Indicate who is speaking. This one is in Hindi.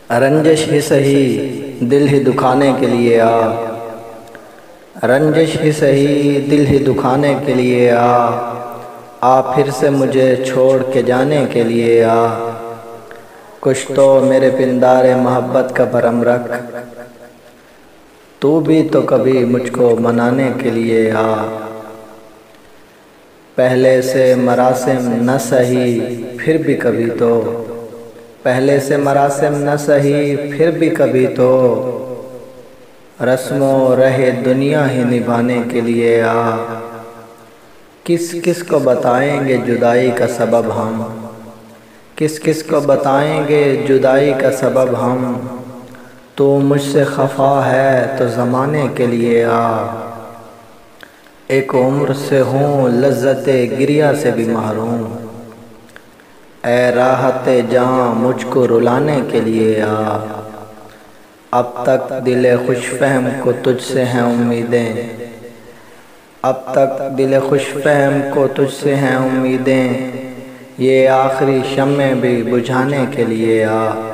Speaker 1: रंजिश ही सही दिल ही दुखाने के लिए आ, रंजिश ही सही दिल ही दुखाने के लिए आ फिर से मुझे छोड़ के जाने के लिए आ। कुछ तो मेरे पिंदारे मोहब्बत का भरम रख, तू भी तो कभी मुझको मनाने के लिए आ। पहले से मरासिम न सही फिर भी कभी तो, पहले से मरासिम न सही फिर भी कभी तो, रस्मों रहे दुनिया ही निभाने के लिए आ। किस किस को बताएंगे जुदाई का सबब हम, किस किस को बताएंगे जुदाई का सबब हम। तू मुझसे खफा है तो ज़माने के लिए आ। एक उम्र से हूँ लज्जते गिरिया से भी महरूम, ऐ राहते जाँ मुझको रुलाने के लिए आ। अब तक दिले खुश फहम को तुझसे हैं उम्मीदें, अब तक दिले खुश फहम को तुझसे हैं उम्मीदें। ये आखिरी शम्मे भी बुझाने के लिए आ।